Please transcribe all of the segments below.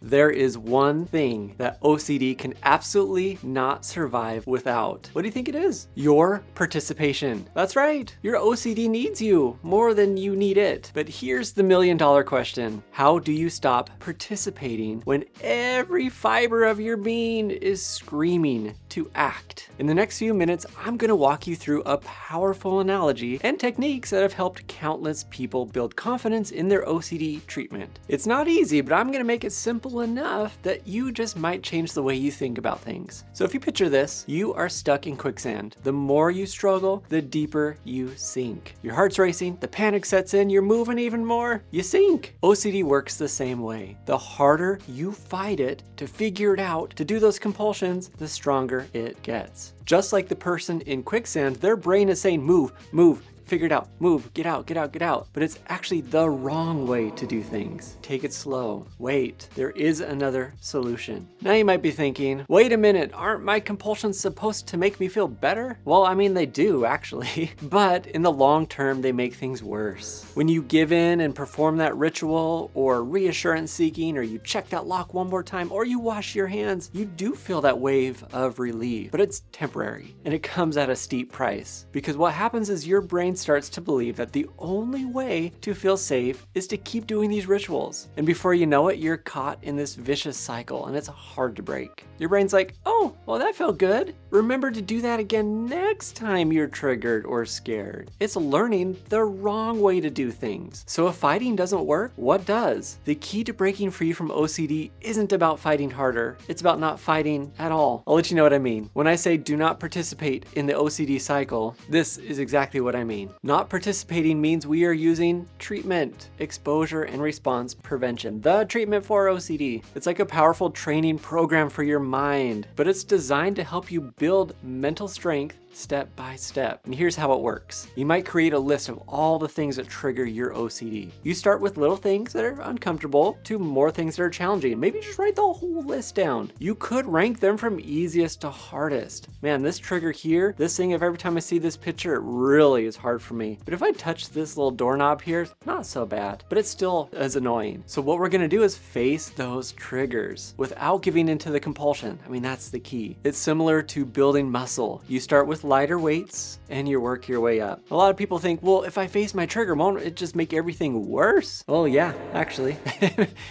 There is one thing that OCD can absolutely not survive without. What do you think it is? Your participation. That's right. Your OCD needs you more than you need it. But here's the million-dollar question. How do you stop participating when every fiber of your being is screaming to act? In the next few minutes, I'm going to walk you through a powerful analogy and techniques that have helped countless people build confidence in their OCD treatment. It's not easy, but I'm going to make it simple enough that you just might change the way you think about things. So if you picture this, you are stuck in quicksand. The more you struggle, the deeper you sink. Your heart's racing, the panic sets in, you're moving even more, you sink. OCD works the same way. The harder you fight it to figure it out, to do those compulsions, the stronger it gets. Just like the person in quicksand, their brain is saying, move, move, figure it out, move, get out, get out, get out. But it's actually the wrong way to do things. Take it slow. Wait, there is another solution. Now you might be thinking, wait a minute, aren't my compulsions supposed to make me feel better? Well, I mean, they do actually, but in the long term, they make things worse. When you give in and perform that ritual or reassurance seeking, or you check that lock one more time, or you wash your hands, you do feel that wave of relief, but it's temporary and it comes at a steep price, because what happens is your brain starts to believe that the only way to feel safe is to keep doing these rituals. And before you know it, you're caught in this vicious cycle and it's hard to break. Your brain's like, oh, well, that felt good. Remember to do that again next time you're triggered or scared. It's learning the wrong way to do things. So if fighting doesn't work, what does? The key to breaking free from OCD isn't about fighting harder. It's about not fighting at all. I'll let you know what I mean. When I say do not participate in the OCD cycle, this is exactly what I mean. Not participating means we are using treatment, exposure, and response prevention. The treatment for OCD. It's like a powerful training program for your mind, but it's designed to help you build mental strength step by step. And here's how it works. You might create a list of all the things that trigger your OCD. You start with little things that are uncomfortable to more things that are challenging. Maybe just write the whole list down. You could rank them from easiest to hardest. Man, this trigger here, this thing, if every time I see this picture, it really is hard for me. But if I touch this little doorknob here, not so bad, but it's still as annoying. So what we're gonna do is face those triggers without giving into the compulsion. I mean, that's the key. It's similar to building muscle. You start with lighter weights and you work your way up. A lot of people think, well, if I face my trigger, won't it just make everything worse? Well, yeah, actually,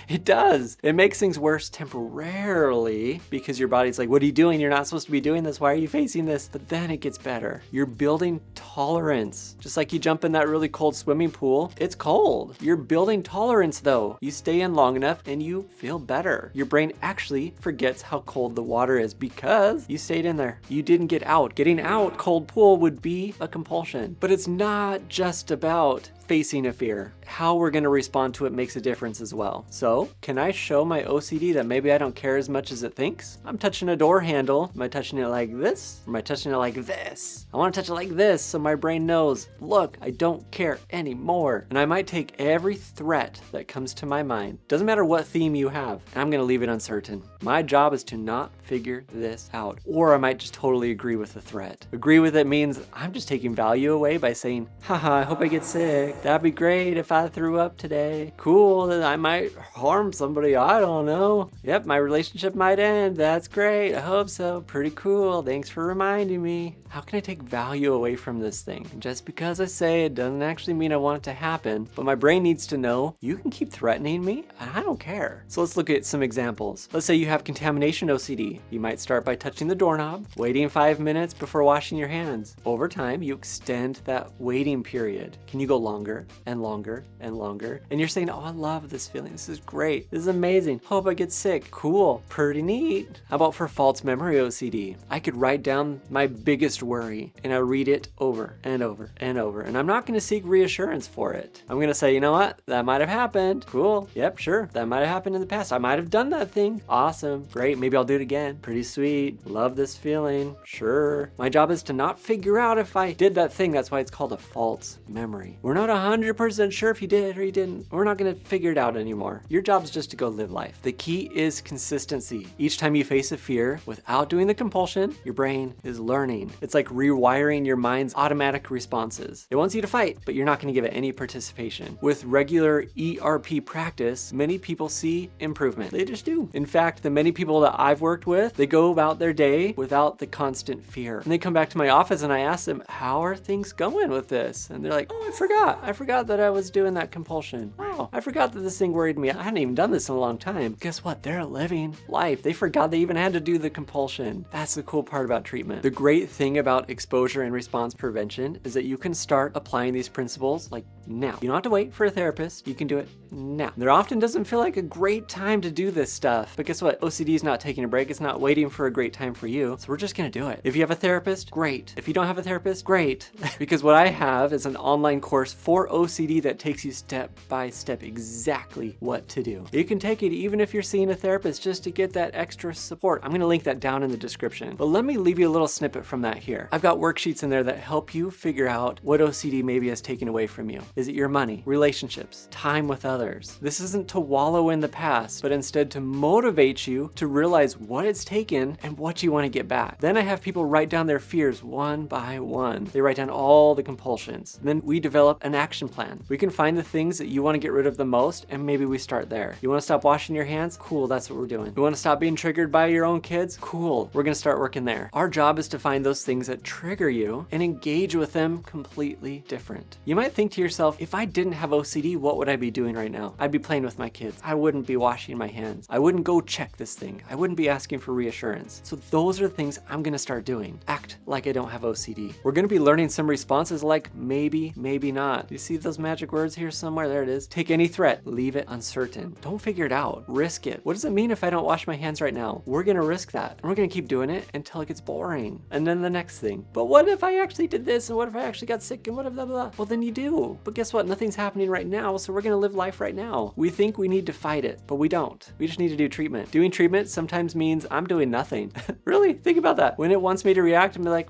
it does. It makes things worse temporarily because your body's like, what are you doing? You're not supposed to be doing this. Why are you facing this? But then it gets better. You're building tolerance. Just like you jump in that really cold swimming pool, it's cold. You're building tolerance though. You stay in long enough and you feel better. Your brain actually forgets how cold the water is because you stayed in there. You didn't get out. Getting out cold pool would be a compulsion. But it's not just about facing a fear. How we're going to respond to it makes a difference as well. So, can I show my OCD that maybe I don't care as much as it thinks? I'm touching a door handle. Am I touching it like this? Or am I touching it like this? I want to touch it like this so my brain knows, look, I don't care anymore. And I might take every threat that comes to my mind. Doesn't matter what theme you have. And I'm going to leave it uncertain. My job is to not figure this out. Or I might just totally agree with the threat. Agree with it means I'm just taking value away by saying, haha, I hope I get sick. That'd be great if I threw up today. Cool, then I might harm somebody, I don't know. Yep, my relationship might end. That's great, I hope so. Pretty cool, thanks for reminding me. How can I take value away from this thing? Just because I say it doesn't actually mean I want it to happen, but my brain needs to know, you can keep threatening me, and I don't care. So let's look at some examples. Let's say you have contamination OCD. You might start by touching the doorknob, waiting 5 minutes before washing your hands. Over time, you extend that waiting period. Can you go longer and longer and longer? And you're saying, oh, I love this feeling. This is great. This is amazing. Hope I get sick. Cool. Pretty neat. How about for false memory OCD? I could write down my biggest worry and I read it over and over and over. And I'm not going to seek reassurance for it. I'm going to say, you know what? That might have happened. Cool. Yep, sure. That might have happened in the past. I might have done that thing. Awesome. Great. Maybe I'll do it again. Pretty sweet. Love this feeling. Sure. My job is to not figure out if I did that thing. That's why it's called a false memory. We're not 100% sure if you did or you didn't. We're not gonna figure it out anymore. Your job is just to go live life. The key is consistency. Each time you face a fear, without doing the compulsion, your brain is learning. It's like rewiring your mind's automatic responses. It wants you to fight, but you're not gonna give it any participation. With regular ERP practice, many people see improvement. They just do. In fact, the many people that I've worked with, they go about their day without the constant fear. And they come back to my office and I ask them, how are things going with this? And they're like, oh, I forgot that I was doing that compulsion. Wow, I forgot that this thing worried me. I hadn't even done this in a long time. Guess what? They're living life. They forgot they even had to do the compulsion. That's the cool part about treatment. The great thing about exposure and response prevention is that you can start applying these principles like now. You don't have to wait for a therapist. You can do it now. There often doesn't feel like a great time to do this stuff, but guess what? OCD is not taking a break. It's not waiting for a great time for you. So we're just gonna do it. If you have a therapist, great. If you don't have a therapist, great. Because what I have is an online course for OCD that takes you step by step exactly what to do. You can take it even if you're seeing a therapist just to get that extra support. I'm gonna link that down in the description. But let me leave you a little snippet from that here. I've got worksheets in there that help you figure out what OCD maybe has taken away from you. Is it your money, relationships, time with others? This isn't to wallow in the past, but instead to motivate you to realize what it's taken and what you want to get back. Then I have people write down their fears one by one. They write down all the compulsions. Then we develop an action plan. We can find the things that you want to get rid of the most, and maybe we start there. You want to stop washing your hands? Cool, that's what we're doing. You want to stop being triggered by your own kids? Cool, we're going to start working there. Our job is to find those things that trigger you and engage with them completely different. You might think to yourself, if I didn't have OCD, what would I be doing right now? I'd be playing with my kids. I wouldn't be washing my hands. I wouldn't go check this thing. I wouldn't be asking for reassurance. So those are the things I'm gonna start doing. Act like I don't have OCD. We're gonna be learning some responses like maybe, maybe not. You see those magic words here somewhere? There it is. Take any threat, leave it uncertain. Don't figure it out, risk it. What does it mean if I don't wash my hands right now? We're gonna risk that. And we're gonna keep doing it until it gets boring. And then the next thing. But what if I actually did this? And what if I actually got sick? And what if blah, blah, blah? Well, then you do. But guess what? Nothing's happening right now. So we're gonna live life right now. We think we need to fight it, but we don't. We just need to do treatment. Doing treatment sometimes means I'm doing nothing. Really, think about that. When it wants me to react and be like,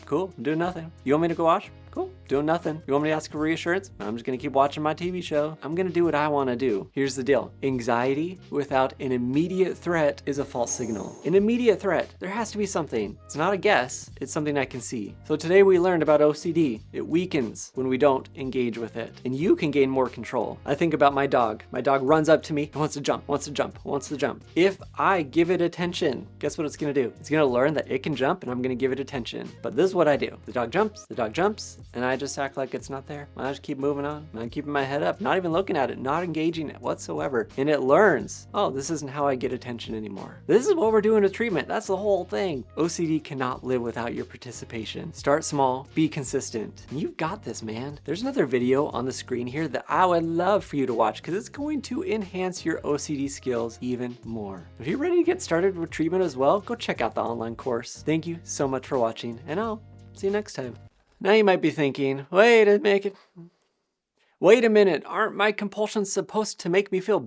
cool, I'm doing nothing. You want me to go wash? Cool, doing nothing. You want me to ask for reassurance? I'm just gonna keep watching my TV show. I'm gonna do what I wanna do. Here's the deal. Anxiety without an immediate threat is a false signal. An immediate threat, there has to be something. It's not a guess, it's something I can see. So today we learned about OCD. It weakens when we don't engage with it. And you can gain more control. I think about my dog. My dog runs up to me and wants to jump, wants to jump, wants to jump. If I give it attention, guess what it's gonna do? It's gonna learn that it can jump and I'm gonna give it attention. But this is what I do. The dog jumps, and I just act like it's not there. I just keep moving on. I'm keeping my head up, not even looking at it, not engaging it whatsoever. And it learns, oh, this isn't how I get attention anymore. This is what we're doing with treatment. That's the whole thing. OCD cannot live without your participation. Start small, be consistent. And you've got this, man. There's another video on the screen here that I would love for you to watch because it's going to enhance your OCD skills even more. If you're ready to get started with treatment as well, go check out the online course. Thank you so much for watching, and I'll see you next time. Now you might be thinking, wait a minute, aren't my compulsions supposed to make me feel